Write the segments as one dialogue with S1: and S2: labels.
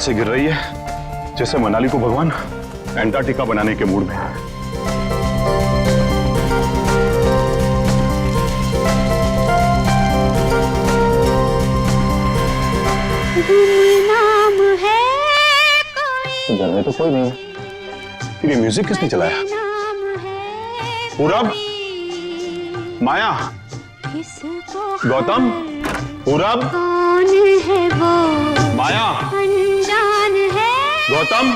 S1: ऐसे गिर रही है जैसे मनाली को भगवान एंटार्क्टिका बनाने के मूड में है।
S2: गुमनाम है कोई,
S1: घर में तो कोई नहीं है, फिर ये म्यूजिक किसने चलाया? पूरब, माया, गौतम, पूरब,
S2: कौन है वो
S1: माया,
S2: अनजान है
S1: गौतम,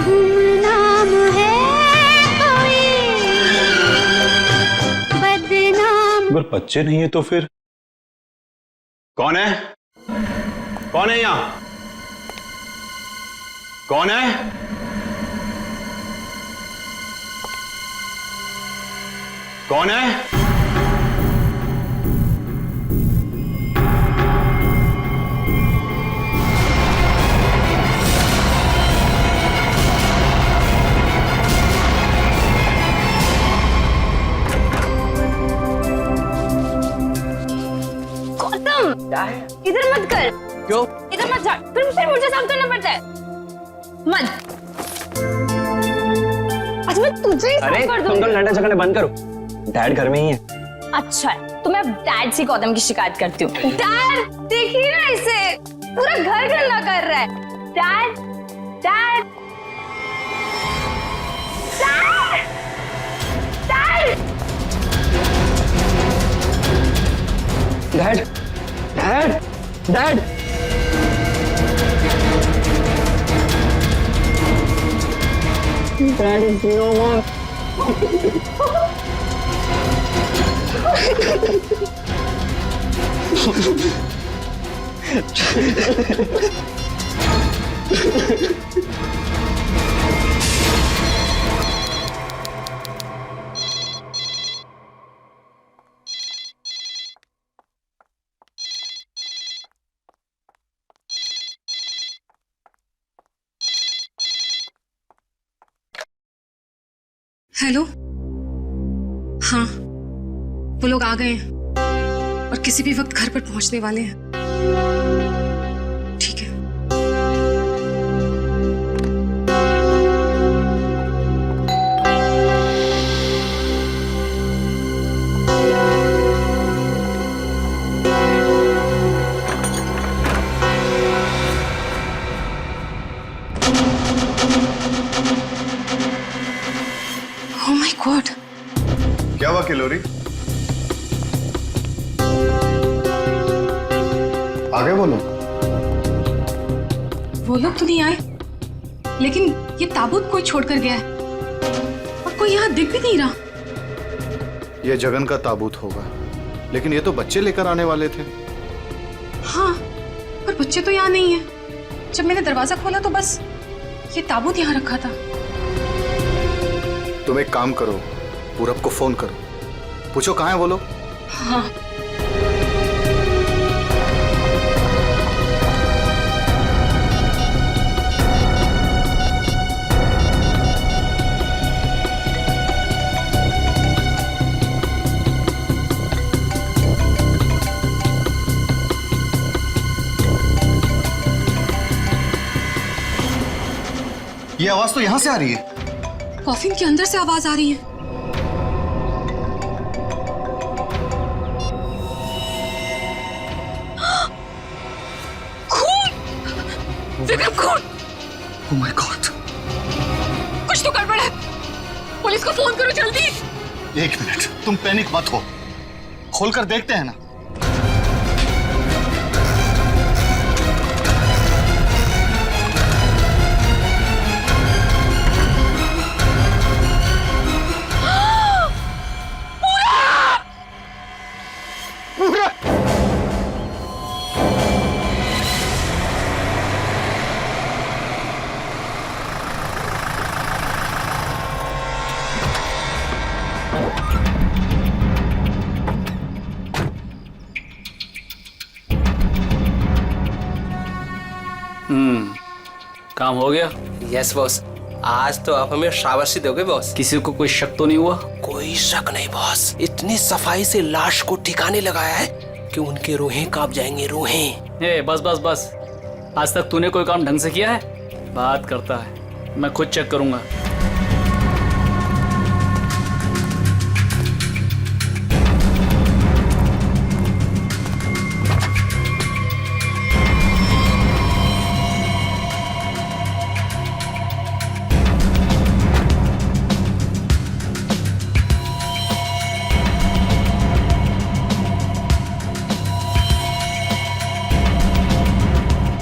S2: गुमनाम है कोई, बदनाम।
S1: अगर बच्चे नहीं है तो फिर कौन है? कौन है यहाँ? कौन है? कौन है?
S2: गौतम, इधर मत कर।
S3: क्यों?
S2: इधर मत जा, फिर मुझे साफ करना पड़ता है। मत। आज मैं तुझे ही साफ
S3: अरे
S2: कर
S3: तुम
S2: दूंगी।
S3: तो लड़ने झगड़ने बंद करो, डैड घर में ही है।
S2: अच्छा है, तो मैं डैड से गौतम की शिकायत करती हूँ। डैड देखिए ना, इसे पूरा घर गंदा कर रहा है। Dad, dad, dad, dad,
S3: dad, dad, dad. Dad is no more.
S4: Hello, हाँ, वो लोग आ गए हैं और किसी भी वक्त घर पर पहुंचने वाले हैं। ठीक है। Oh my God!
S1: क्या हुआ किलोरी? आ गए वो लोग?
S4: वो लोग तो नहीं आए, लेकिन ये ताबूत कोई छोड़कर गया है और कोई यहाँ दिख भी नहीं रहा।
S5: ये जगन का ताबूत होगा, लेकिन ये तो बच्चे लेकर आने वाले थे।
S4: हाँ, पर बच्चे तो यहाँ नहीं है। जब मैंने दरवाजा खोला तो बस ये ताबूत यहाँ रखा था।
S5: तुम एक काम करो, पूरब को फोन करो, पूछो कहाँ है वो लोग।
S4: हाँ।
S5: ये आवाज तो यहाँ से आ रही है।
S4: कॉफिन के अंदर से आवाज आ रही है। खून! विक्रम, खून!
S5: Oh my God!
S4: कुछ तो गड़बड़ है। पुलिस को फोन करो जल्दी।
S5: एक मिनट, तुम पैनिक मत हो, खोलकर देखते हैं ना।
S6: काम हो गया।
S3: यस बॉस, आज तो आप हमें शाबाशी दोगे बॉस।
S6: किसी को कोई शक तो नहीं हुआ?
S3: कोई शक नहीं बॉस, इतनी सफाई से लाश को ठिकाने लगाया है कि उनके रूहें कांप जाएंगे, रूहें।
S6: ए बस बस बस, आज तक तूने कोई काम ढंग से किया है? बात करता है, मैं खुद चेक करूंगा।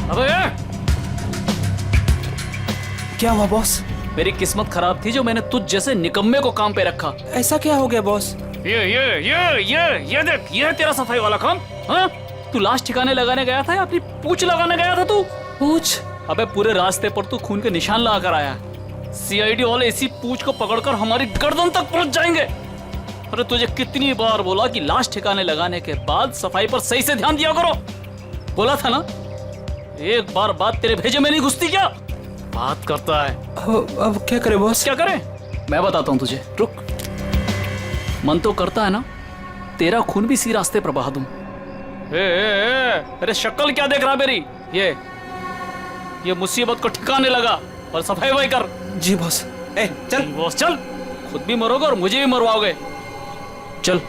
S6: अबे
S3: क्या हुआ बॉस?
S6: मेरी किस्मत खराब थी जो मैंने तुझ जैसे निकम्मे को काम पे रखा।
S3: ऐसा क्या हो गया बॉस?
S6: ये देख, ये है तेरा सफाई वाला काम। हाँ, तू लाश ठिकाने लगाने गया था या अपनी पूंछ लगाने गया था तू?
S3: पूछ?
S6: अबे पूरे रास्ते पर तू खून के निशान लगा कर आया। सीआईडी वाले इसी पूंछ को पकड़कर हमारी गर्दन तक पहुंच जाएंगे। अरे तुझे कितनी बार बोला कि लाश ठिकाने लगाने के बाद सफाई पर सही से ध्यान दिया करो। बोला था ना, एक बार बात तेरे भेजे में नहीं घुसती क्या? बात करता है।
S3: अब क्या करे बॉस?
S6: क्या करें? मैं बताता हूं तुझे, रुक। मन तो करता है ना तेरा खून भी इसी रास्ते पर बहा दूं। अरे शक्ल क्या देख रहा मेरी? ये मुसीबत को ठिकाने लगा और सफाई वही कर।
S3: जी बॉस। ए चल
S6: बॉस चल, खुद भी मरोगे और मुझे भी मरवाओगे। चल।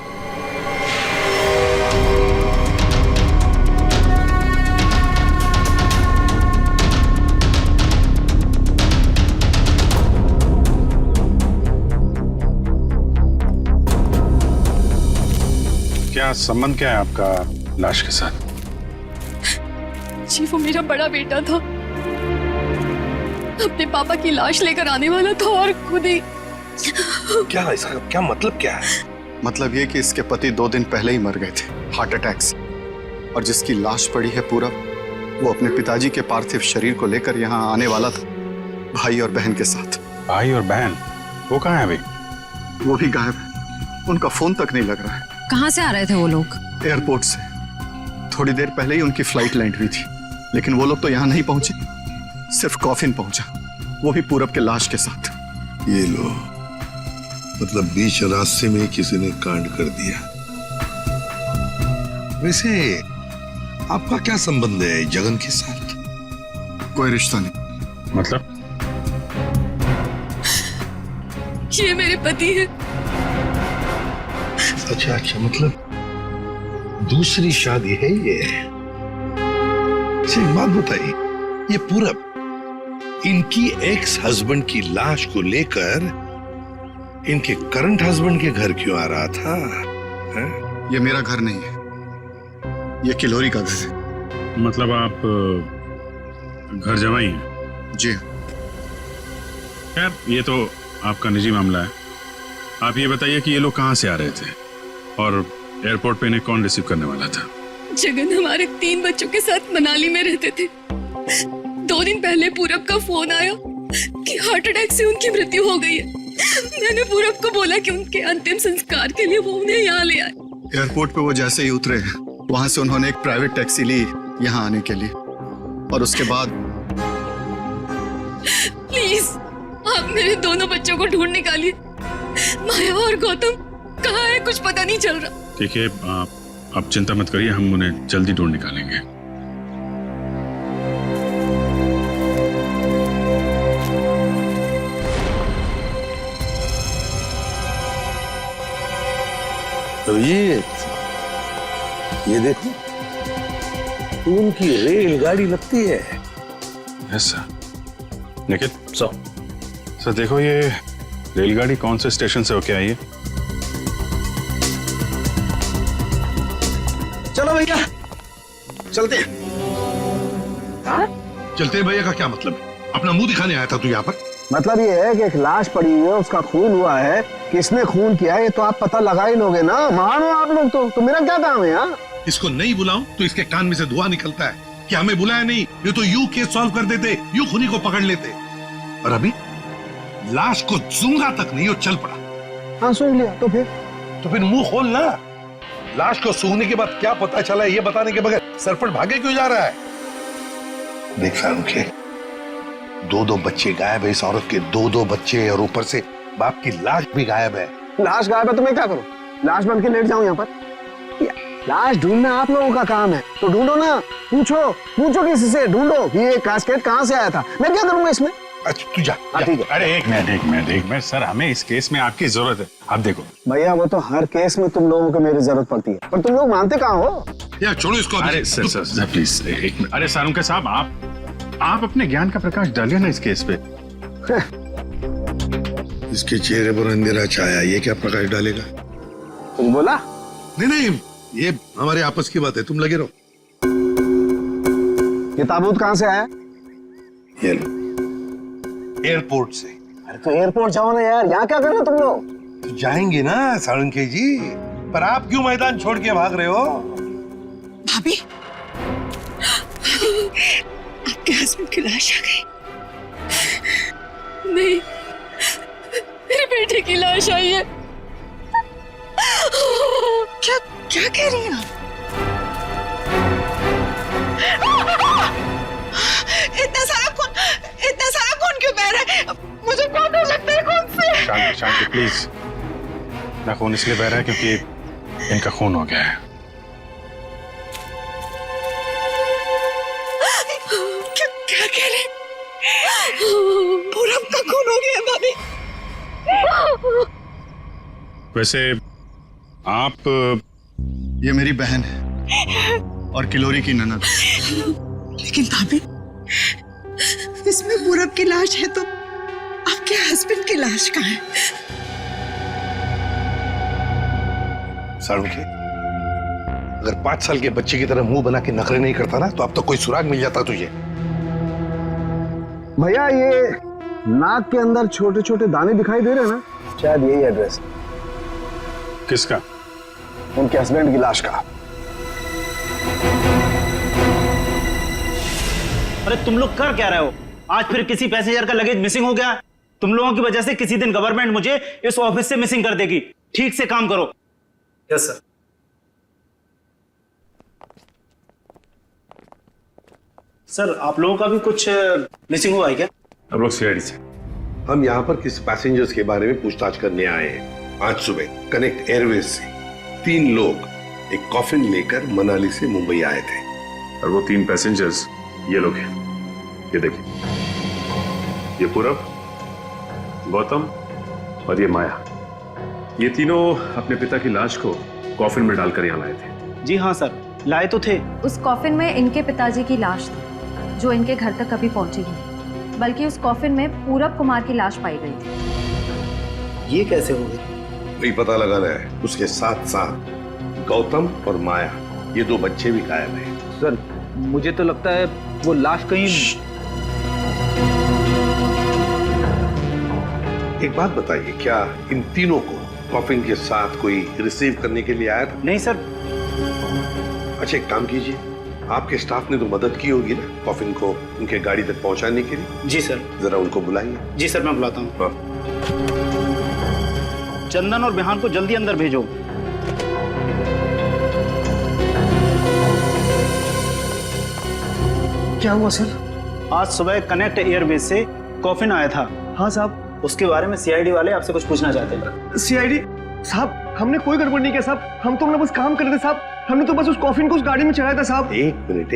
S1: क्या संबंध क्या है आपका लाश के साथ?
S4: जी वो मेरा बड़ा बेटा था, अपने पापा की लाश लेकर आने वाला था और खुद ही।
S7: क्या इसका क्या मतलब क्या है?
S5: मतलब ये कि इसके पति 2 दिन पहले ही मर गए थे हार्ट अटैक से, और जिसकी लाश पड़ी है पूरा, वो अपने पिताजी के पार्थिव शरीर को लेकर यहाँ आने वाला था, भाई और बहन के साथ।
S1: भाई और बहन वो कहाँ है अभी?
S5: वो भी गायब है, उनका फोन तक नहीं लग रहा है।
S4: कहाँ से आ रहे थे वो लोग?
S5: एयरपोर्ट से। थोड़ी देर पहले ही उनकी फ्लाइट लैंड हुई थी, लेकिन वो लोग तो यहाँ नहीं पहुंचे, सिर्फ कॉफिन पहुंचा, वो भी पूरब के लाश के साथ।
S7: ये लो, मतलब बीच रास्ते में किसी ने कांड कर दिया। वैसे आपका क्या संबंध है जगन के साथ?
S5: कोई रिश्ता नहीं।
S1: मतलब?
S4: ये मेरे पति है।
S7: अच्छा अच्छा, मतलब दूसरी शादी है ये? एक बात बताइए, ये पूरब इनकी एक्स हस्बैंड की लाश को लेकर इनके करंट हस्बैंड के घर क्यों आ रहा था? है?
S5: ये मेरा घर नहीं है, ये किलोरी का घर है।
S1: मतलब आप घर जमाई हैं?
S5: जी।
S1: खैर ये तो आपका निजी मामला है। आप ये बताइए कि ये लोग कहाँ से आ रहे थे और एयरपोर्ट पे इन्हें कौन रिसीव करने वाला था?
S4: जगन हमारे 3 बच्चों के साथ मनाली में रहते थे। 2 दिन पहले पूरब का फोन आया कि हार्ट अटैक से उनकी मृत्यु हो गई है। मैंने पूरब को बोला कि उनके अंतिम संस्कार के लिए वो उन्हें यहाँ ले आए।
S5: एयरपोर्ट पे वो जैसे ही उतरे, वहां से उन्होंने एक प्राइवेट टैक्सी ली यहाँ आने के लिए, और उसके बाद।
S4: प्लीज आप मेरे दोनों बच्चों को ढूंढ निकालिए। माया और गौतम कहाँ है, कुछ पता नहीं चल रहा।
S1: ठीक है, आप चिंता मत करिए, हम उन्हें जल्दी ढूंढ निकालेंगे।
S7: तो ये देखो, उनकी रेलगाड़ी लगती है।
S1: Yes sir. निखिल सर देखो, ये रेलगाड़ी कौन से स्टेशन से होके आई है?
S7: चलो भैया चलते हैं। चलते हैं भैया का क्या मतलब है? अपना मुंह दिखाने आया था तू यहाँ पर?
S8: मतलब ये है कि एक लाश पड़ी हुई है, उसका खून हुआ है, किसने खून किया है ये तो आप पता लगा ही लोगे ना। महान हो आप लोग तो मेरा क्या काम है यार?
S7: इसको नहीं बुलाऊं तो इसके कान में से धुआं निकलता है कि हमें बुलाया नहीं, ये तो यूं केस सॉल्व कर देते, यूं खूनी को पकड़ लेते। और अभी लाश को सूंघा तक नहीं, वो चल पड़ा।
S8: हाँ सूंघ लिया तो फिर
S7: मुंह खोल ना। लाश को सूंघने के बाद क्या पता चला ये बताने के बगैर सरपट भागे क्यों जा रहा है? देख फारूक, 2 बच्चे गायब है इस औरत के, 2 बच्चे, और ऊपर से बाप की लाश भी गायब है।
S8: लाश गायब है तो मैं क्या करूं? लाश बन के लेट जाऊं यहाँ पर? लाश ढूंढना आप लोगों का काम है, तो ढूंढो ना। पूछो किसी से, ढूंढो कि ये कास्केट कहाँ से आया था। मैं क्या करूंगा इसमें?
S7: अच्छा तू जा।
S8: ठीक है।
S1: अरे एक मिनट सर, हमें इस केस में आपकी जरूरत है। आप देखो
S8: भैया, वो तो हर केस में तुम लोगों को मेरी जरूरत पड़ती है, पर तुम लोग मानते कहाँ हो?
S7: यार छोड़ो इसको।
S1: अरे सर प्लीज एक मिनट। अरे सारुंके साहब, आप अपने ज्ञान का प्रकाश डालिए ना इस केस पे।
S7: इसके चेहरे पर अंधेरा छाया, ये क्या प्रकाश डालेगा?
S8: कुछ बोला?
S7: नहीं, ये हमारे आपस की बात है, तुम लगे रहो।
S8: ये ताबूत कहाँ से आया?
S7: ये लो, एयरपोर्ट से।
S8: अरे तो एयरपोर्ट जाओ ना यार, यहाँ क्या कर रहे हो तुम लोग?
S7: तो जाएंगे ना साळुंखे जी, पर आप क्यों मैदान छोड़ के भाग रहे हो?
S4: भाभी, आपके हस्बैंड की लाश आ गई। नहीं, मेरे बेटे की लाश आई है। क्या कह रही हैं आप? इतना सारा खून क्यों बह रहा है? मुझे कौन हो सकता है खून से?
S1: शांति प्लीज। ना खून इसलिए बह रहा है क्योंकि इनका खून हो गया है।
S4: क्या कह रहे? पूरब का खून हो गया भाभी।
S1: वैसे आप,
S5: ये मेरी बहन है और किलोरी की ननद।
S4: लेकिन भाभी, इसमें पूरब की लाश है तो आपके हस्बैंड की लाश कहाँ है?
S7: साळुंखे, अगर 5 साल के बच्चे की तरह मुंह बना के नखरे नहीं करता ना, तो अब तो कोई सुराग मिल जाता तुझे।
S8: भैया, ये नाक के अंदर छोटे छोटे दाने दिखाई दे रहे हैं ना, शायद यही एड्रेस।
S1: किसका?
S8: उनके हस्बैंड की लाश का।
S9: अरे तुम लोग कर क्या रहे हो? आज फिर किसी पैसेंजर का लगेज मिसिंग हो गया। तुम लोगों की वजह से किसी दिन गवर्नमेंट मुझे इस ऑफिस से मिसिंग कर देगी। ठीक से काम करो।
S3: Yes sir.
S9: सर, आप लोगों का भी कुछ मिसिंग हुआ है क्या?
S1: हम लोग सीआईडी से।
S7: हम यहाँ पर किसी पैसेंजर्स के बारे में पूछताछ करने आए हैं। आज सुबह कनेक्ट एयरवेज से 3 लोग एक कॉफिन लेकर मनाली से मुंबई आए थे।
S1: और वो 3 पैसेंजर्स ये लोग हैं। ये देखिए, ये पूरब, गौतम और ये माया। ये तीनों अपने पिता की लाश को कॉफिन में डालकर यहाँ लाए थे।
S9: जी हाँ सर, लाए तो थे।
S10: उस कॉफिन में इनके पिताजी की लाश थी, जो इनके घर तक कभी पहुंची ही नहीं, बल्कि उस कॉफिन में पूरब कुमार की लाश पाई गई थी।
S9: ये कैसे हो गई?
S7: वही पता लगाना है। उसके साथ साथ गौतम और माया, ये 2 बच्चे भी गायब हैं।
S9: सर, मुझे तो लगता है वो लाश कहीं।
S7: एक बात बताइए, क्या इन तीनों को कॉफिन के साथ कोई रिसीव करने के लिए आया था?
S9: नहीं सर।
S7: अच्छा, एक काम कीजिए, आपके स्टाफ ने तो मदद की होगी ना कॉफिन को उनके गाड़ी तक पहुंचाने के लिए।
S9: जी सर।
S7: जरा उनको बुलाइए।
S9: जी सर, मैं बुलाता हूँ।
S7: हाँ।
S9: चंदन और बिहान को जल्दी अंदर भेजो।
S8: क्या हुआ सर?
S9: आज सुबह कनेक्ट एयरवेज से कॉफिन आया था।
S8: हाँ साहब।
S9: उसके बारे में सीआईडी वाले आपसे कुछ पूछना चाहते हैं।
S8: सीआईडी साहब, हमने कोई गड़बड़ नहीं किया साहब। हम तो बस काम कर रहे थे साहब। हमने तो बस उस कॉफिन को उस गाड़ी में चढ़ाया था साहब।
S7: एक मिनट,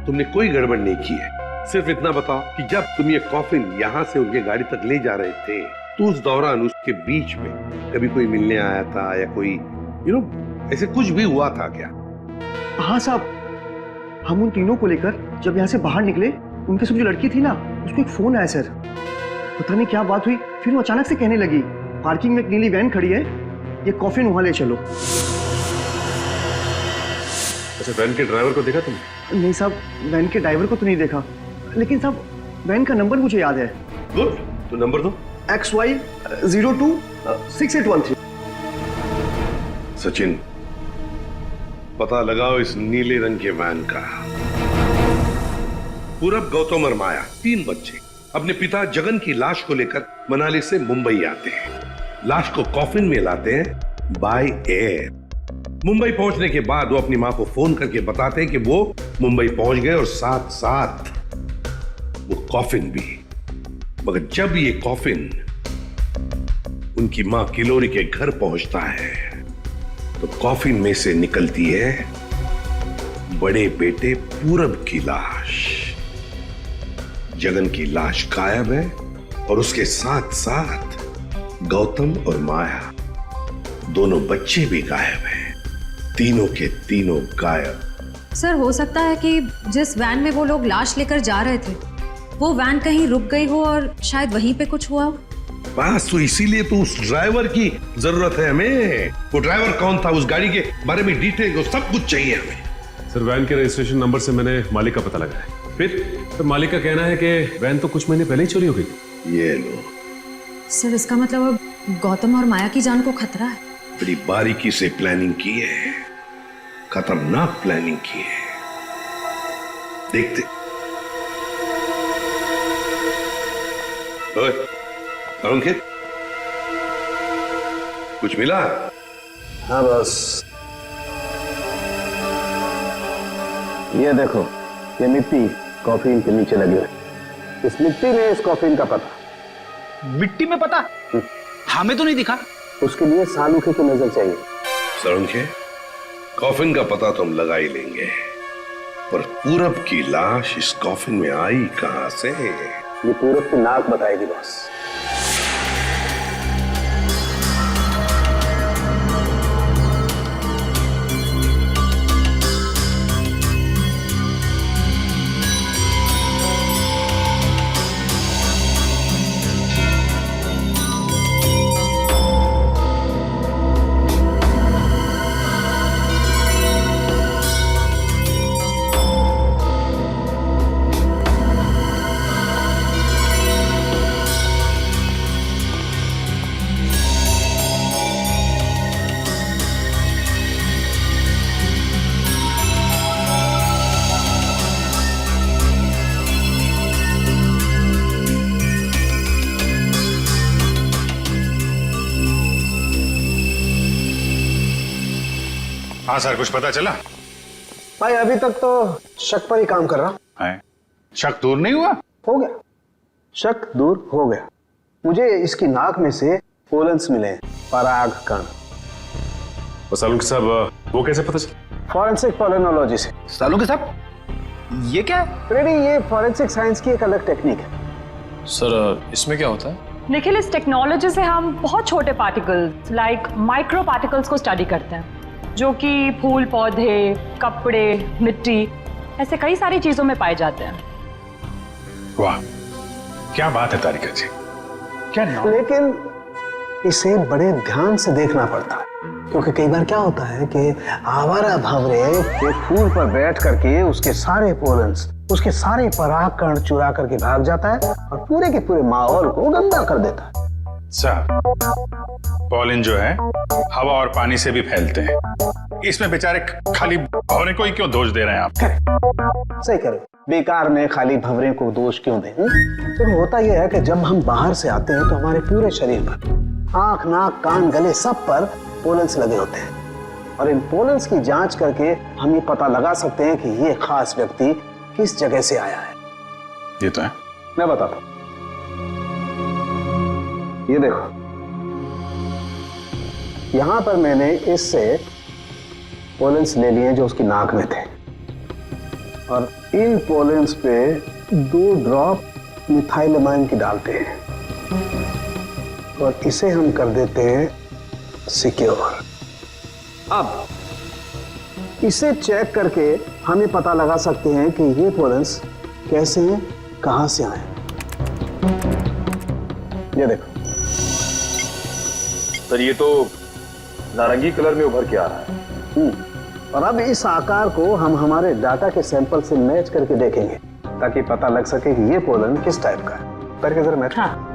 S7: तुमने कोई गड़बड़ नहीं की है। सिर्फ इतना बताओ कि जब तुम ये कॉफिन यहाँ से उनके गाड़ी तक ले जा रहे थे, तो उस दौरान उसके बीच में कभी कोई मिलने आया था या कोई ऐसे कुछ भी हुआ था क्या?
S8: हाँ साहब, हम उन तीनों को लेकर जब यहाँ से बाहर निकले, उनके साथ जो लड़की थी ना, उसको एक फोन आया सर। पता नहीं क्या बात हुई, फिर वो अचानक से कहने लगी, पार्किंग में एक नीली वैन खड़ी है, ये कॉफिन वहां ले चलो।
S1: अच्छा, वैन के ड्राइवर को देखा तुमने?
S8: नहीं साहब, वैन के ड्राइवर को तो नहीं देखा, लेकिन साहब वैन का नंबर मुझे याद है।
S7: गुड, तो नंबर दो।
S8: XY 026813।
S7: सचिन, पता लगाओ इस नीले रंग के वैन का। पूरब, गौतम और माया, 3 बच्चे अपने पिता जगन की लाश को लेकर मनाली से मुंबई आते हैं। लाश को कॉफिन में लाते हैं बाय एयर। मुंबई पहुंचने के बाद वो अपनी मां को फोन करके बताते हैं कि वो मुंबई पहुंच गए और साथ साथ वो कॉफिन भी। मगर जब ये कॉफिन उनकी मां किलोरी के घर पहुंचता है, तो कॉफिन में से निकलती है बड़े बेटे पूरब की लाश। जगन की लाश गायब है और उसके साथ साथ गौतम और माया दोनों बच्चे भी गायब हैं। तीनों के तीनों गायब।
S10: सर, हो सकता है कि जिस वैन में वो लोग लाश लेकर जा रहे थे वो वैन कहीं रुक गई हो और शायद वहीं पे कुछ हुआ हो।
S7: बस तो इसीलिए तो उस ड्राइवर की जरूरत है हमें। वो ड्राइवर कौन था, उस गाड़ी के बारे में डिटेल सब कुछ चाहिए हमें।
S1: सर वैन के रजिस्ट्रेशन नंबर से मैंने मालिक का पता लगाया। फिर मालिक का कहना है कि वैन तो कुछ महीने पहले ही चोरी हो गई थी।
S7: ये लो।
S10: सर, इसका मतलब अब गौतम और माया की जान को खतरा है।
S7: बड़ी बारीकी से प्लानिंग की है, खतरनाक प्लानिंग की है। देखते। ओए, अंकित, कुछ मिला?
S11: हाँ बस, ये देखो, ये मिट्टी कॉफिन के नीचे लगी हुई। इस मिट्टी में इस कॉफिन का पता।
S9: मिट्टी में पता? हमें तो नहीं दिखा।
S11: उसके लिए सालूखे की नजर चाहिए।
S7: सरुंखे, कॉफिन का पता तो हम लगा ही लेंगे, पर पूरब की लाश इस कॉफिन में आई कहां से?
S11: ये पूरब की नाक बताएगी बॉस।
S12: हाँ सर, कुछ पता चला?
S11: भाई अभी तक तो शक पर ही काम कर रहा
S12: है। शक दूर नहीं हुआ?
S11: हो गया, शक दूर हो गया। मुझे इसकी नाक में से पोलन्स मिले, पराग कण।
S1: सालूखे साहब, वो कैसे पता चला?
S11: फॉरेंसिक पोलिनोलॉजी से।
S9: सालूखे साहब, ये क्या है?
S11: रेडी, ये फॉरेंसिक साइंस की एक अलग टेक्निक है।
S3: सर इसमें क्या होता है?
S13: निखिल, इस टेक्नोलॉजी से हम बहुत छोटे पार्टिकल्स लाइक माइक्रो पार्टिकल्स को स्टडी करते हैं, जो कि फूल, पौधे, कपड़े, मिट्टी, ऐसे कई सारी चीजों में पाए जाते हैं।
S12: वाह, क्या बात है तारिका जी, क्या नाम?
S11: लेकिन इसे बड़े ध्यान से देखना पड़ता है, क्योंकि कई बार क्या होता है कि आवारा भंवरे एक फूल पर बैठ करके उसके सारे पोलन्स, उसके सारे पराग कण चुरा करके भाग जाता है और पूरे के पूरे माहौल को गंदा कर देता है।
S12: साहब, पॉलिन जो है हवा और पानी से भी फैलते हैं। इसमें बेचारे खाली भंवरे को ही क्यों दोष दे रहे हैं आप?
S11: सही करो, बेकार में खाली भंवरे को दोष क्यों दें? तो होता यह है कि जब हम बाहर से आते हैं तो हमारे पूरे शरीर पर, आंख, नाक, कान, गले, सब पर पोलन्स लगे होते हैं, और इन पोलन्स की जांच करके हम ये पता लगा सकते हैं कि ये खास व्यक्ति किस जगह से आया है।
S12: ये तो है।
S11: मैं बताता हूं, ये देखो, यहां पर मैंने इससे पोलन्स ले लिए जो उसकी नाक में थे, और इन पोलन्स पे 2 ड्रॉप मिथाइलमाइन की डालते हैं और इसे हम कर देते हैं सिक्योर। अब इसे चेक करके हम ये पता लगा सकते हैं कि ये पोलन्स कैसे हैं, कहां से आए। ये देखो
S14: सर, ये तो नारंगी कलर में उभर के आ रहा है।
S11: और अब इस आकार को हम हमारे डाटा के सैंपल से मैच करके देखेंगे, ताकि पता लग सके कि ये पोलन किस टाइप का है। करके जरा मैच। हाँ।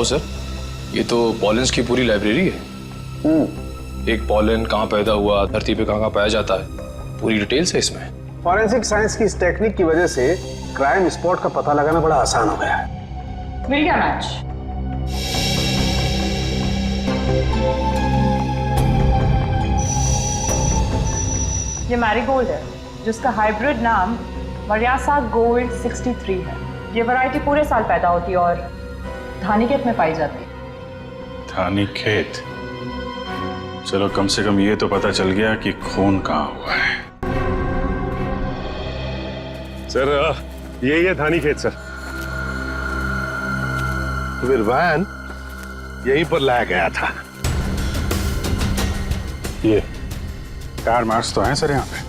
S14: वाओ सर, ये तो पॉलेंस की पूरी लाइब्रेरी है। एक पॉलन कहाँ पैदा हुआ, धरती पे कहाँ पाया जाता है, पूरी डिटेल्स है इसमें।
S11: फॉरेंसिक साइंस की इस टेक्निक की वजह से क्राइम स्पॉट का पता लगाना बड़ा आसान हो गया है।
S13: मिल गया मैच। ये मैरीगोल्ड है जिसका हाइब्रिड नाम मरियासा गोल्ड 63 है। ये वैरायटी पूरे साल पैदा होती है और धानीखेत में पाई जाती है।
S12: धानीखेत? चलो कम से कम ये तो पता चल गया कि खून कहाँ हुआ है।
S1: सर यही है धानीखेत सर।
S7: फिर वैन यहीं पर लाया गया था।
S12: ये कार मार्क्स तो हैं सर यहाँ पे।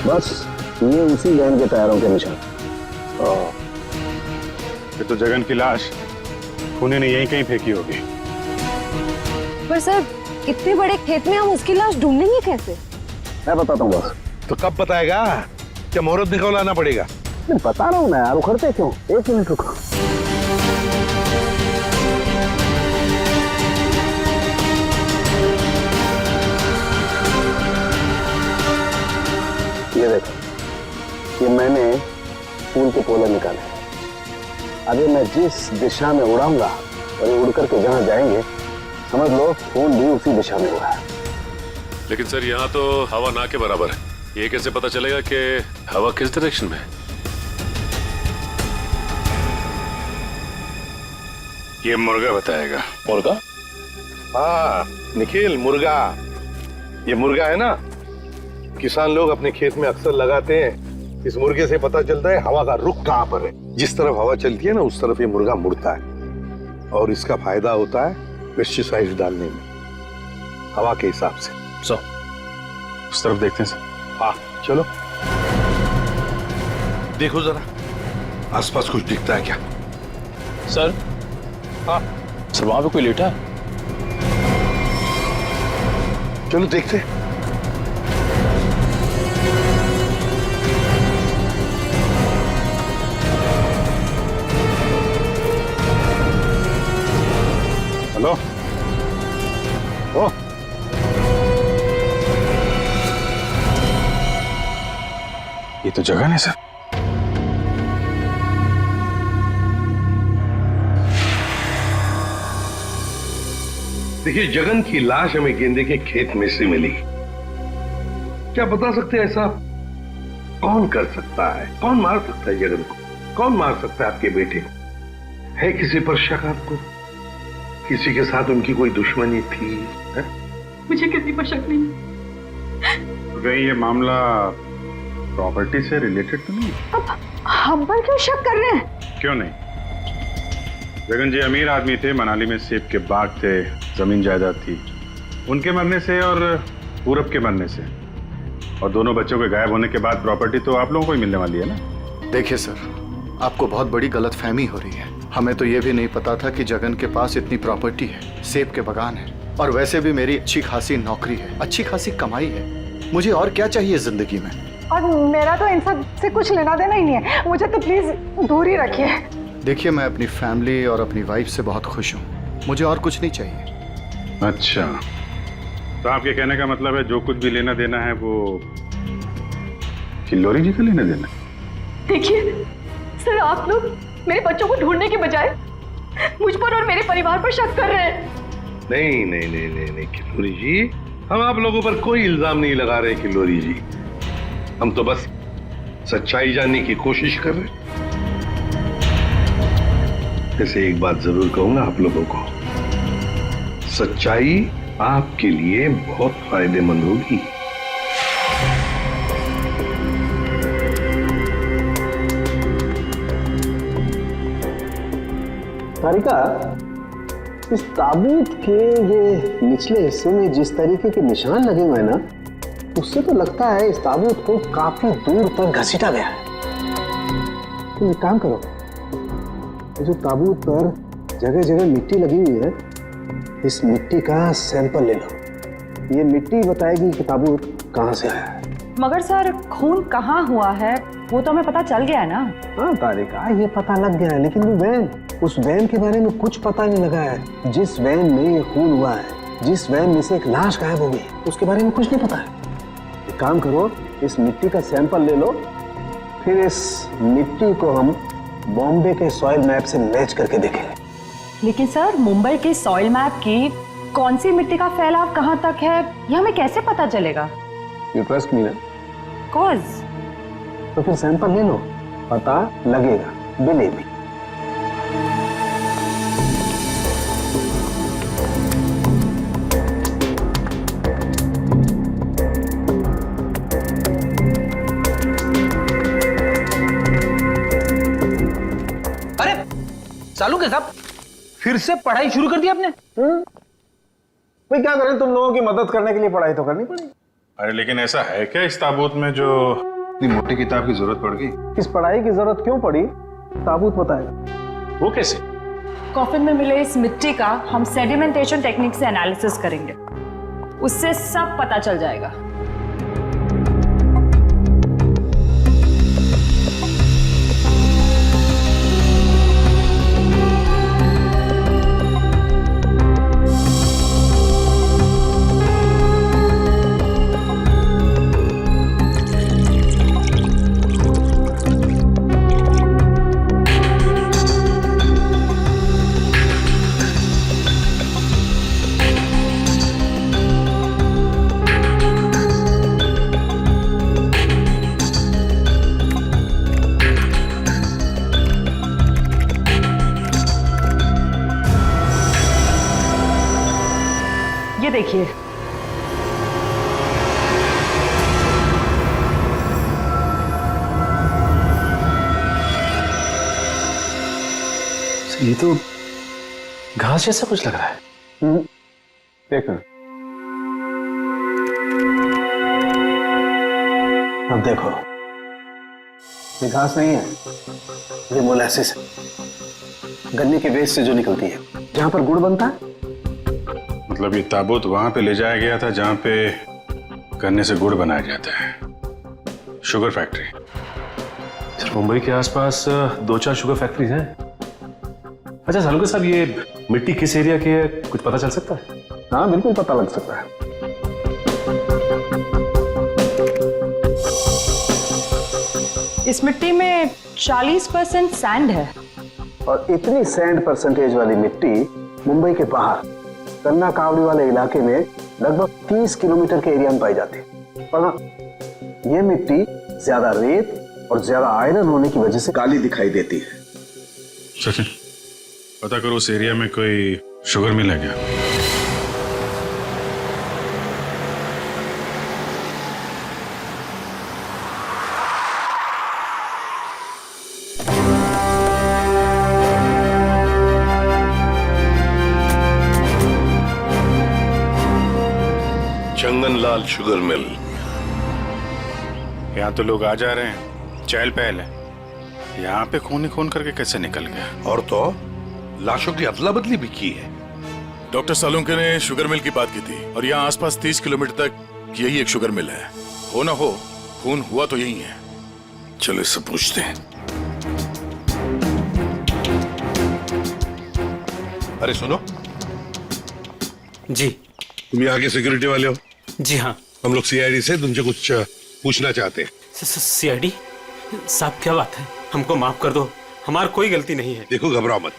S11: बस ये उसी वैन के टायरों के निशान।
S12: ये तो जगन की लाश खूनी ने यहीं कहीं फेंकी होगी।
S10: पर सर इतने बड़े खेत में हम उसकी लाश ढूंढेंगे कैसे?
S11: मैं बताता हूँ बस।
S7: तो कब बताएगा? क्या मुहूर्त निकलवाना पड़ेगा?
S11: नहीं बता रहा हूँ मैं यार, उखड़ते क्यों? 1 मिनट रुको। ये देखो, ये मैंने फूल के पोले निकाले। अभी मैं जिस दिशा में उड़ाऊंगा और ये उड़ करके जहां जाएंगे समझ लो फूल भी उसी दिशा में उड़ा है।
S1: लेकिन सर यहाँ तो हवा ना के बराबर है, ये कैसे पता चलेगा कि हवा किस डायरेक्शन में है?
S12: ये मुर्गा बताएगा।
S14: मुर्गा?
S7: हाँ निखिल, मुर्गा। ये मुर्गा है ना, किसान लोग अपने खेत में अक्सर लगाते हैं। इस मुर्गे से पता चलता है हवा का रुख कहाँ पर है। जिस तरफ हवा चलती है ना उस तरफ ये मुर्गा मुड़ता है और इसका फायदा होता है पेस्टिसाइड डालने में, हवा के हिसाब से।
S12: सो उस तरफ देखते हैं सर।
S7: हाँ चलो देखो जरा आसपास कुछ दिखता है क्या?
S14: सर?
S7: हाँ
S14: सर वहां पे कोई लेटा है?
S7: चलो देखते हैं।
S12: हेलो? ओ ये तो जगन है सर।
S7: देखिए जगन की लाश हमें गेंदे के खेत में से मिली। क्या बता सकते हैं ऐसा कौन कर सकता है? कौन मार सकता है जगन को? कौन मार सकता है आपके बेटे को? है किसी पर शक आपको? किसी के साथ उनकी कोई दुश्मनी थी? है?
S4: मुझे किसी पर शक नहीं।
S12: कहीं ये मामला प्रॉपर्टी से रिलेटेड तो नहीं?
S4: अब हम पर क्यों शक कर रहे हैं?
S12: क्यों नहीं? जगन जी अमीर आदमी थे, मनाली में सेब के बाग थे, जमीन जायदाद थी। उनके मरने से और पूरब के मरने से और दोनों बच्चों के गायब होने के बाद प्रॉपर्टी तो आप लोगों को ही मिलने वाली है ना।
S5: देखिए सर, आपको बहुत बड़ी गलतफहमी हो रही है। हमें तो ये भी नहीं पता था कि जगन के पास इतनी प्रॉपर्टी है, सेब के बगान है और वैसे भी मेरी अच्छी खासी नौकरी है, अच्छी खासी कमाई है। मुझे और क्या चाहिए जिंदगी में?
S4: और मेरा तो इन सब से कुछ लेना देना ही नहीं है। मुझे तो प्लीज दूर ही रखिए।
S5: देखिए मैं अपनी फैमिली और अपनी वाइफ से बहुत खुश हूँ, मुझे और कुछ नहीं चाहिए।
S12: अच्छा, तो आपके कहने का मतलब है जो कुछ भी लेना देना है वो किल्लोरी जी का लेना देना?
S4: देखिए सर, आप लोग मेरे बच्चों को ढूंढने के बजाय मुझ पर और मेरे परिवार पर शक कर रहे हैं।
S7: नहीं नहीं नहीं नहीं नहीं किल्लोरी जी, हम आप लोगों पर कोई इल्जाम नहीं लगा रहे किल्लोरी जी। हम तो बस सच्चाई जानने की कोशिश कर रहे हैं। ऐसे एक बात जरूर कहूंगा आप लोगों को, सच्चाई आपके लिए बहुत फायदेमंद होगी।
S11: तारिका, इस ताबूत के ये निचले हिस्से में जिस तरीके के निशान लगे हुए हैं ना, उससे तो लगता है इस ताबूत को काफी दूर तक घसीटा गया है। तुम एक काम करो, जो ताबूत पर जगह जगह मिट्टी लगी हुई है, इस मिट्टी का सैंपल ले लो। ये मिट्टी बताएगी कि ताबूत कहाँ से आया है।
S13: मगर सर खून कहाँ हुआ है वो तो हमें पता चल गया है ना।
S11: हाँ तारिका, ये पता लग गया है, लेकिन वो वैन, उस वैन के बारे में कुछ पता नहीं लगा है। जिस वैन में ये खून हुआ है, जिस वैन में से एक लाश गायब हो गई, उसके बारे में कुछ नहीं पता है। एक काम करो, इस मिट्टी का सैंपल ले लो, फिर इस मिट्टी को हम बॉम्बे के सॉइल मैप से मैच करके देखेंगे।
S13: लेकिन सर मुंबई के सॉइल मैप की कौन सी मिट्टी का फैलाव कहाँ तक है ये हमें कैसे पता चलेगा?
S11: यू ट्रस्ट मी ना?
S13: कॉज
S11: तो फिर सैंपल ले लो, पता लगेगा, बिलीव मी।
S3: अरे सालू के साहब फिर से पढ़ाई शुरू कर दी आपने?
S11: भाई क्या करें, तुम लोगों की मदद करने के लिए पढ़ाई तो करनी पड़ी।
S12: अरे लेकिन ऐसा है क्या इस ताबूत में जो इतनी मोटी किताब की जरूरत पड़ गई?
S11: इस पढ़ाई की जरूरत क्यों पड़ी, ताबूत बताएगा।
S12: वो कैसे?
S13: कॉफिन में मिले इस मिट्टी का हम सेडिमेंटेशन टेक्निक से एनालिसिस करेंगे, उससे सब पता चल जाएगा। ये देखिए,
S14: ये तो घास जैसा कुछ लग रहा है।
S11: देखो, अब देखो, ये घास नहीं है, ये मोलासिस है, गन्ने के वेस्ट से जो निकलती है, जहां पर गुड़ बनता है।
S12: मतलब ये ताबूत वहां पे ले जाया गया था जहां पे गन्ने से गुड़ बनाया जाता है, शुगर फैक्ट्री।
S14: सर मुंबई के आसपास 2-4 शुगर फैक्ट्रीज हैं। अच्छा सालू साहब, ये मिट्टी किस एरिया की है, कुछ पता चल सकता है?
S11: हाँ बिल्कुल पता लग सकता है।
S13: इस मिट्टी में 40% सैंड है।
S11: और इतनी सैंड परसेंटेज वाली मिट्टी मुंबई के बाहर कन्ना कावड़ी वाले इलाके में लगभग 30 किलोमीटर के एरिया में पाई जाती है। और हाँ, ये मिट्टी ज्यादा रेत और ज्यादा आयरन होने की वजह से काली दिखाई देती है।
S12: सचिन, पता करो उस एरिया में कोई शुगर मिल है क्या?
S7: चंगनलाल शुगर मिल।
S12: यहाँ तो लोग आ जा रहे हैं, चहल पहल है। यहाँ पे खून ही खून करके कैसे निकल गया?
S7: और तो लाशों की अदला बदली भी की है।
S15: डॉक्टर सालुंके ने शुगर मिल की बात की थी और यहाँ आसपास 30 किलोमीटर तक यही एक शुगर मिल है। हो ना हो, खून हुआ तो यही है।
S7: चलो इससे पूछते हैं। अरे सुनो
S3: जी।
S7: तुम यहाँ के सिक्योरिटी वाले हो?
S3: जी हाँ।
S7: हम लोग सीआईडी से तुमसे कुछ पूछना चाहते हैं।
S3: सीआईडी साहब, क्या बात है? हमको माफ कर दो, हमारी कोई गलती नहीं है।
S7: देखो घबराओ मत,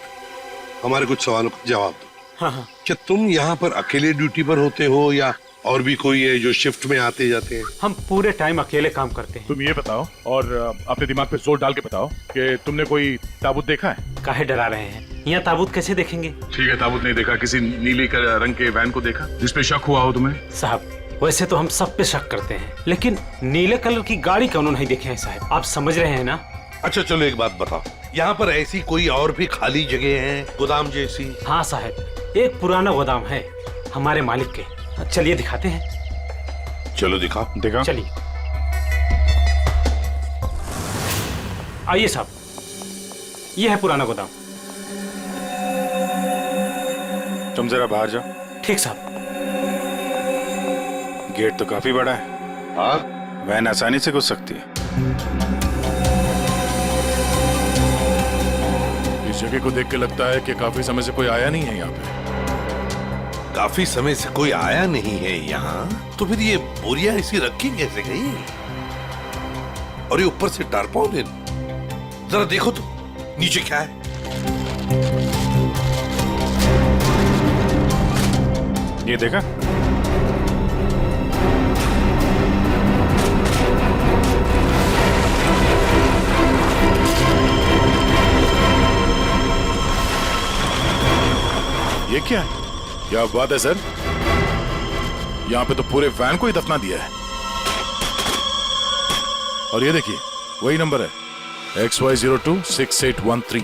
S7: हमारे कुछ सवालों का जवाब दो।
S3: हाँ हाँ।
S7: क्या तुम यहाँ पर अकेले ड्यूटी पर होते हो या और भी कोई है जो शिफ्ट में आते जाते हैं?
S3: हम पूरे टाइम अकेले काम करते हैं।
S15: तुम ये बताओ और अपने दिमाग पे जोर डाल के बताओ कि तुमने कोई ताबूत देखा है?
S3: काहे डरा रहे हैं? यहाँ ताबूत कैसे देखेंगे?
S12: ठीक है, ताबूत नहीं देखा, किसी नीली रंग के वैन को देखा जिसपे शक हुआ हो तुम्हें?
S3: साहब वैसे तो हम सब पे शक करते हैं, लेकिन नीले कलर की गाड़ी क्यों नहीं देखे हैं साहब? आप समझ रहे हैं ना?
S7: अच्छा चलो एक बात बताओ, यहाँ पर ऐसी कोई और भी खाली जगह है गोदाम जैसी?
S3: हाँ साहब, एक पुराना गोदाम है हमारे मालिक के। चलिए दिखाते हैं।
S7: चलो दिखाओ।
S12: दिखाओ।
S3: चलिए आइए साहब, ये है पुराना गोदाम।
S12: तुम जरा बाहर जाओ।
S3: ठीक साहब।
S15: गेट तो काफी बड़ा है।
S7: हाँ,
S15: वैन आसानी से घुस सकती है। इस जगह को देख के लगता है कि काफी समय से कोई आया नहीं है यहाँ पे।
S7: काफी समय से कोई आया नहीं है यहाँ, तो फिर ये बोरियां ऐसी रखी कैसे गई? और ये ऊपर से टारपॉलिन, जरा देखो तो नीचे क्या है।
S15: ये देखा? ये क्या है? क्या बात है सर, यहाँ पे तो पूरे वैन को ही दफना दिया है। और ये देखिए वही नंबर है XY026813।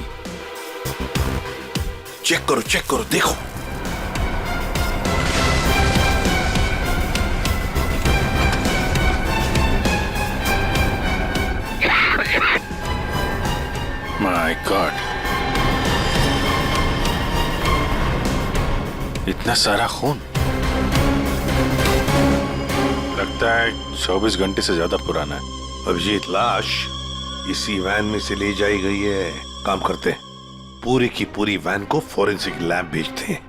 S7: चेक करो देखो।
S15: माय गॉड, इतना सारा खून। लगता है 24 घंटे से ज्यादा पुराना है।
S7: अभिजीत, लाश इसी वैन में से ले जाई गई है। काम करते हैं, पूरी की पूरी वैन को फॉरेंसिक लैब भेजते हैं।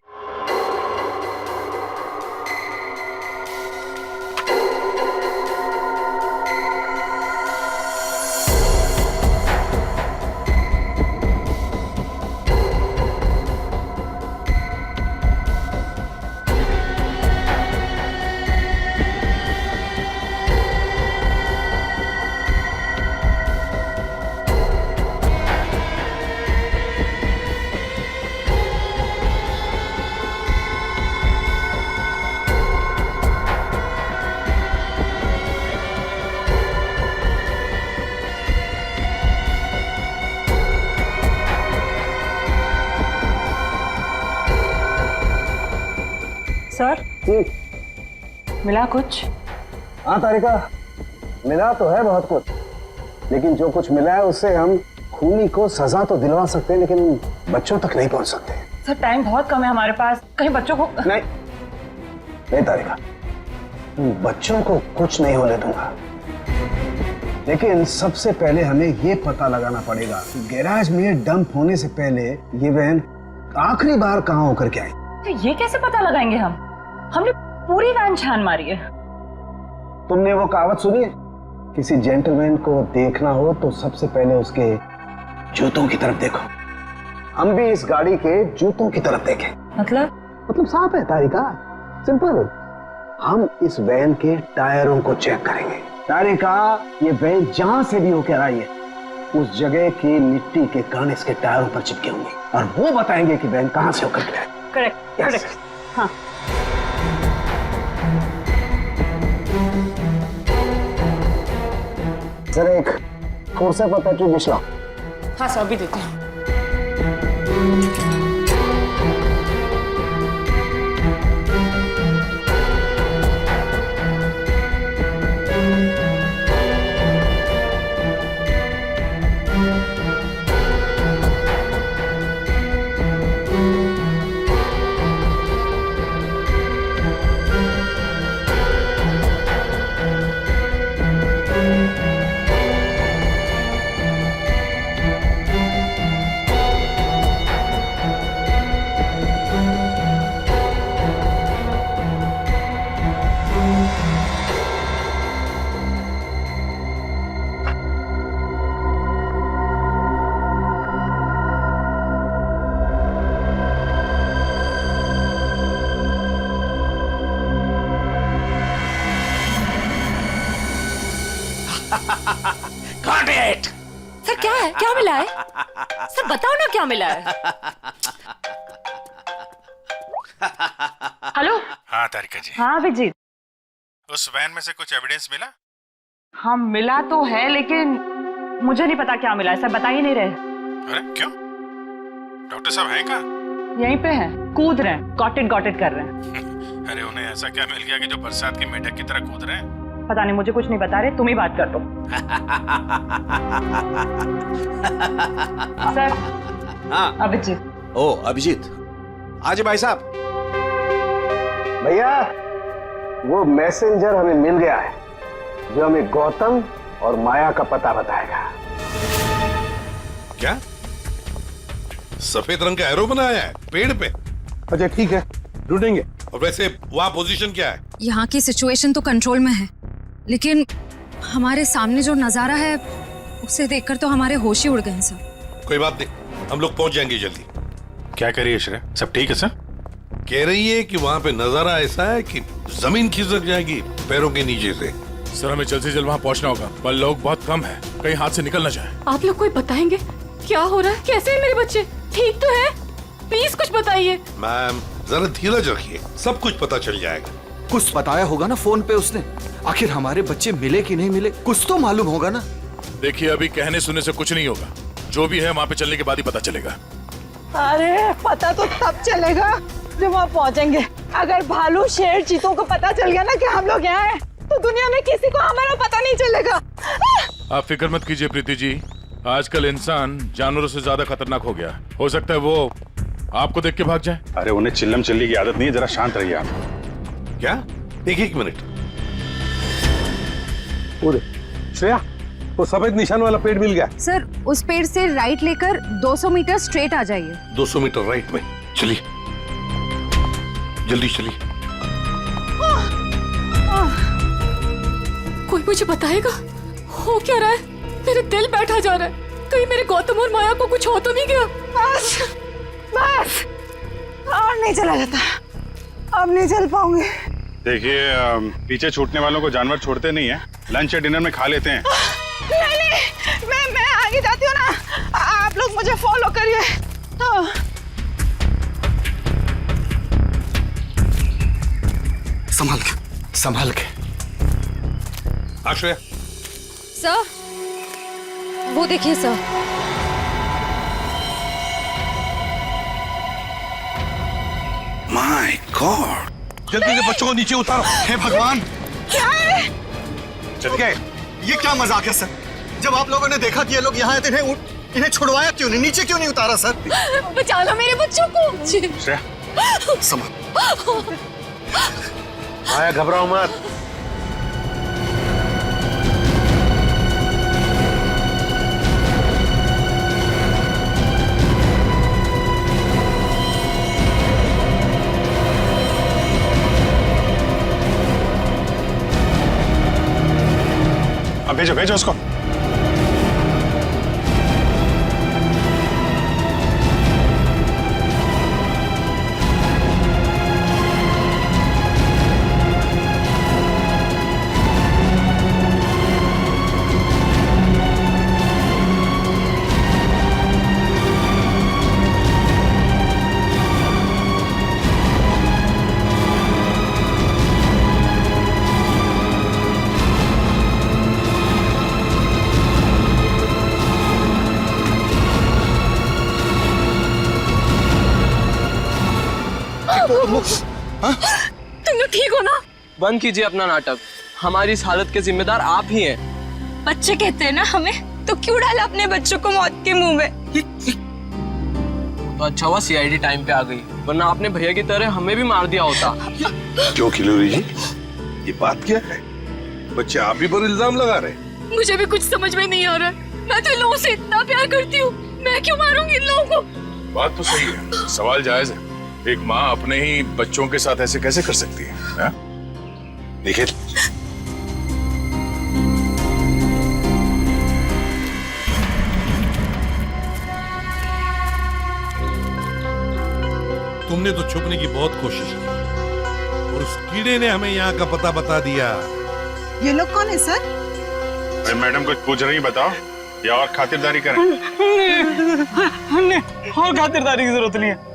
S13: सर मिला कुछ?
S11: हाँ तारिका, मिला तो है बहुत कुछ, लेकिन जो कुछ मिला है उससे हम खूनी को सजा तो दिलवा सकते हैं, लेकिन बच्चों तक नहीं पहुंच सकते।
S13: सर टाइम बहुत कम है हमारे पास, कहीं बच्चों को
S11: नहीं तारिका, बच्चों को कुछ नहीं होने दूंगा, लेकिन सबसे पहले हमें ये पता लगाना पड़ेगा कि गैराज में डंप होने से पहले ये वैन आखिरी बार कहाँ होकर के आई।
S13: तो ये कैसे पता लगाएंगे हम? हमने पूरी वैन छान मारी है।
S11: तुमने वो कहावत सुनी है, किसी जेंटलमैन को देखना हो तो सबसे पहले उसके जूतों की तरफ देखो। हम भी इस गाड़ी के जूतों की तरफ देखें। मतलब साफ है तारिका, सिंपल। हम इस वैन के टायरों को चेक करेंगे। तारिका, ये वैन जहां से भी होकर आई है उस जगह की मिट्टी के कण इसके टायरों पर चिपके होंगे और वो बताएंगे कि वैन कहां से होकर के आई।
S13: करेक्ट। हाँ
S11: जरा एक कोर्से पर पेट्रोल भिजलाओ।
S13: हाँ सर, अभी देते हैं।
S2: सर क्या है, क्या मिला है? सर बताओ ना क्या मिला है।
S13: हेलो।
S15: हाँ तारिका जी।
S13: हाँ अभिजीत,
S15: उस वैन में से कुछ एविडेंस मिला?
S13: हाँ मिला तो है, लेकिन मुझे नहीं पता क्या मिला है। सर बता ही नहीं रहे।
S15: अरे क्यों? डॉक्टर साहब हैं कहाँ?
S13: यहीं पे हैं, कूद रहे हैं, गॉट इट कर रहे हैं।
S15: अरे उन्हें ऐसा क्या मिल गया कि जो बरसात के मेढक की तरह कूद रहे हैं?
S13: पता नहीं, मुझे कुछ नहीं बता रहे, तुम ही बात कर दो। सर।
S16: हाँ
S13: अभिजीत।
S16: ओ अभिजीत, आज भाई साहब।
S11: भैया वो मैसेंजर हमें मिल गया है जो हमें गौतम और माया का पता बताएगा।
S7: क्या सफेद रंग का एरो बनाया है पेड़ पे? अच्छा ठीक है, ढूंढेंगे। और वैसे वहां पोजीशन क्या है?
S10: यहाँ की सिचुएशन तो कंट्रोल में है, लेकिन हमारे सामने जो नजारा है उसे देखकर तो हमारे होश ही उड़ गए हैं सर।
S7: कोई बात नहीं, हम लोग पहुंच जाएंगे जल्दी।
S15: क्या कह रही है श्रेया? सब ठीक है सर?
S7: कह रही है कि वहां पे नजारा ऐसा है कि जमीन खिसक जाएगी पैरों के नीचे से।
S15: सर हमें जल्द से जल्द वहाँ पहुँचना होगा, पर लोग बहुत कम है, कहीं हाथ से निकल ना जाए।
S4: आप लोग कोई बताएंगे क्या हो रहा है? कैसे है मेरे बच्चे? ठीक तो है? प्लीज कुछ बताइए।
S7: मैम जरा धीरज रखिए, सब कुछ पता चल जाएगा।
S16: कुछ बताया होगा ना फोन पे उसने। आखिर हमारे बच्चे मिले कि नहीं मिले, कुछ तो मालूम होगा ना।
S15: देखिए अभी कहने सुनने से कुछ नहीं होगा, जो भी है वहाँ पे चलने के बाद ही पता चलेगा।
S13: अरे पता तो तब चलेगा जब वहाँ पहुँचेंगे। अगर भालू शेर चीतों को पता चल गया ना कि हम लोग यहाँ हैं, तो दुनिया में किसी को हमारा पता नहीं चलेगा।
S15: आप फिक्र मत कीजिए प्रीति जी, आजकल इंसान जानवरों से ज्यादा खतरनाक हो गया। हो सकता है वो आपको देख के भाग जाए।
S12: अरे उन्हें चिल्लम चिल्ली की आदत नहीं है, जरा शांत रहिए आप।
S7: क्या? एक मिनट।
S11: श्रेया, वो सफेद निशान वाला पेड़ मिल गया।
S10: सर उस पेड़ से राइट लेकर 200 मीटर स्ट्रेट आ जाइए।
S7: 200 मीटर राइट में। चलिए जल्दी चलिए।
S4: कोई मुझे बताएगा हो क्या रहा है? मेरे दिल बैठा जा रहा है, कहीं मेरे गौतम और माया को कुछ हो तो नहीं गया?
S13: बस और नहीं चला जाता, अब नहीं चल पाऊंगी।
S12: देखिए पीछे छूटने वालों को जानवर छोड़ते नहीं है, लंच या डिनर में खा लेते हैं।
S13: नहीं, मैं आगे जाती हूँ ना, आप लोग मुझे फॉलो करिए।
S5: संभाल के, संभाल के।
S7: आश्रय
S10: सर वो देखिए सर।
S7: माय गॉड, जल्दी से बच्चों को नीचे उतारो।
S5: हे भगवान,
S13: क्या है?
S7: चल गए।
S5: ये क्या मजाक है सर? जब आप लोगों ने देखा कि ये लोग यहाँ आए थे, इन्हें छुड़वाया क्यों नहीं, नीचे क्यों नहीं उतारा सर?
S4: बचा लो मेरे बच्चों को।
S12: श्रेया
S5: संभाल।
S7: माया घबराओ मत।
S12: अब भेजो भेजो उसको।
S4: तुम लोग ठीक हो ना?
S16: बंद कीजिए अपना नाटक, हमारी इस हालत के जिम्मेदार आप ही हैं।
S2: बच्चे कहते हैं ना हमें, तो क्यों डाला अपने बच्चों को मौत के मुंह में?
S16: तो अच्छा हुआ सीआईडी टाइम पे आ गई, वरना आपने भैया की तरह हमें भी मार दिया होता।
S7: क्यों खिलोरी जी, ये बात क्या है? बच्चे आप ही पर इल्जाम लगा रहे?
S4: मुझे भी कुछ समझ में नहीं आ रहा है। मैं तो इन लोगों से इतना प्यार करती हूँ, मैं क्यों मारूंगी इन लोगों को?
S15: बात तो सही है, सवाल जायज है। एक माँ अपने ही बच्चों के साथ ऐसे कैसे कर सकती है?
S7: देखिए तुमने तो छुपने की बहुत कोशिश की और उस कीड़े ने हमें यहाँ का पता बता दिया।
S13: ये लोग कौन है सर?
S12: अरे मैडम कुछ पूछ रही, बताओ या और खातिरदारी करें?
S9: हमने और खातिरदारी की जरूरत नहीं है।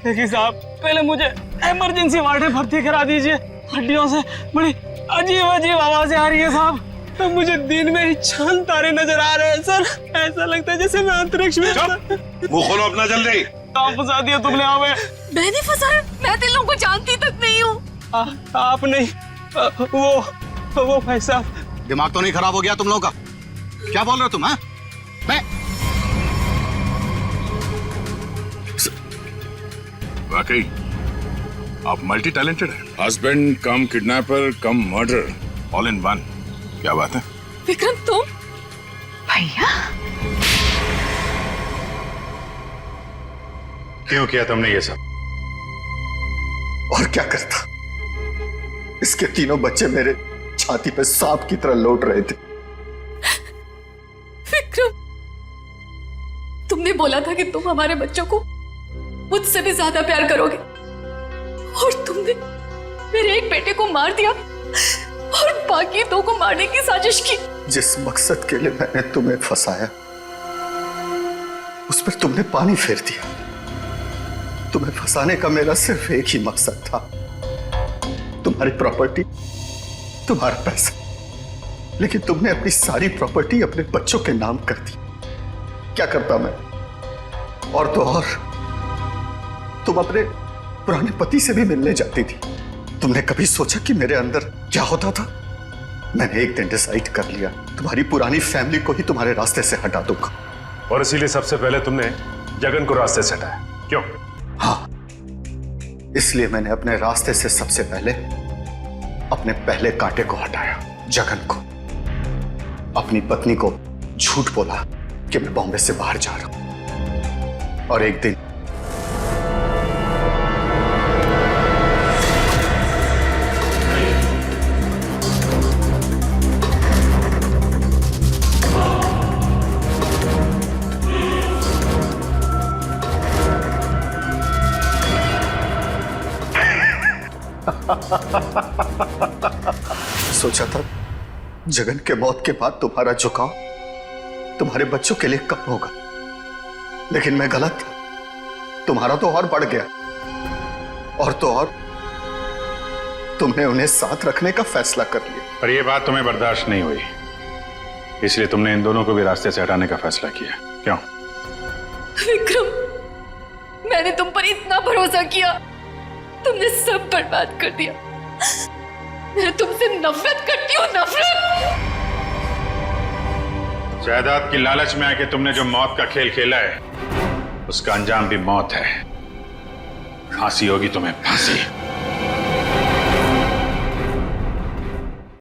S9: देखिए साहब, पहले मुझे इमरजेंसी वार्ड में भर्ती करा दीजिए। हड्डियों से बड़ी अजीब अजीब आवाजें आ रही है साहब। तो मुझे दिन में ही चांद तारे नजर आ रहे हैं सर। ऐसा लगता है जैसे मैं अंतरिक्ष में।
S7: मुंह खोलो अपना जल्दी।
S9: फंसा दिया तुमने हमें।
S4: मैंने फंसाया? मैं तो इन लोगों को जानती तक नहीं हूँ।
S9: आप नहीं, वो भाई साहब।
S5: दिमाग तो नहीं खराब हो गया तुम लोगों का? क्या बोल रहे हो तुम? हैं? मैं
S15: वाकई आप मल्टी टैलेंटेड हैं। Husband come kidnapper come murder, all in one. क्या बात है
S4: विक्रम, तुम?
S2: भैया
S12: क्यों किया तुमने ये सब?
S5: और क्या करता? इसके तीनों बच्चे मेरे छाती पे सांप की तरह लौट रहे थे।
S4: विक्रम, तुमने बोला था कि तुम हमारे बच्चों को मुझसे भी ज्यादा प्यार करोगे, और तुमने मेरे एक बेटे को मार दिया और बाकी दो को मारने की साजिश की।
S5: जिस मकसद के लिए मैंने तुम्हें फंसाया उस पर तुमने पानी फेर दिया। तुम्हें फंसाने का मेरा सिर्फ एक ही मकसद था, तुम्हारी प्रॉपर्टी, तुम्हारा पैसा। लेकिन तुमने अपनी सारी प्रॉपर्टी अपने बच्चों के नाम कर दी। क्या करता मैं? और तो और तुम अपने पुराने पति से भी मिलने जाती थी। तुमने कभी सोचा कि मेरे अंदर क्या होता था? मैंने एक दिन डिसाइड कर लिया, तुम्हारी पुरानी फैमिली को ही तुम्हारे रास्ते से हटा दूंगा।
S1: और इसीलिए सबसे पहले तुमने जगन को रास्ते से हटाया, क्यों?
S5: हाँ, इसलिए मैंने अपने रास्ते से सबसे पहले अपने पहले कांटे को हटाया, जगन को। अपनी पत्नी को झूठ बोला कि मैं बॉम्बे से बाहर जा रहा हूं, और एक दिन सोचा था जगन के मौत के बाद तुम्हारा झुकाव तुम्हारे बच्चों के लिए कम होगा, लेकिन मैं गलत था। तुम्हारा तो और बढ़ गया, और तो और तुमने उन्हें साथ रखने का फैसला कर लिया।
S12: पर यह बात तुम्हें बर्दाश्त नहीं हुई, इसलिए तुमने इन दोनों को भी रास्ते से हटाने का फैसला किया, क्यों?
S4: विक्रम, मैंने तुम पर इतना भरोसा किया, तुमने सब बर्बाद कर दिया। मैं तुमसे नफरत करती हूँ, नफरत।
S12: जायदाद की लालच में आके तुमने जो मौत का खेल खेला है उसका अंजाम भी मौत है। फांसी होगी तुम्हें, फांसी।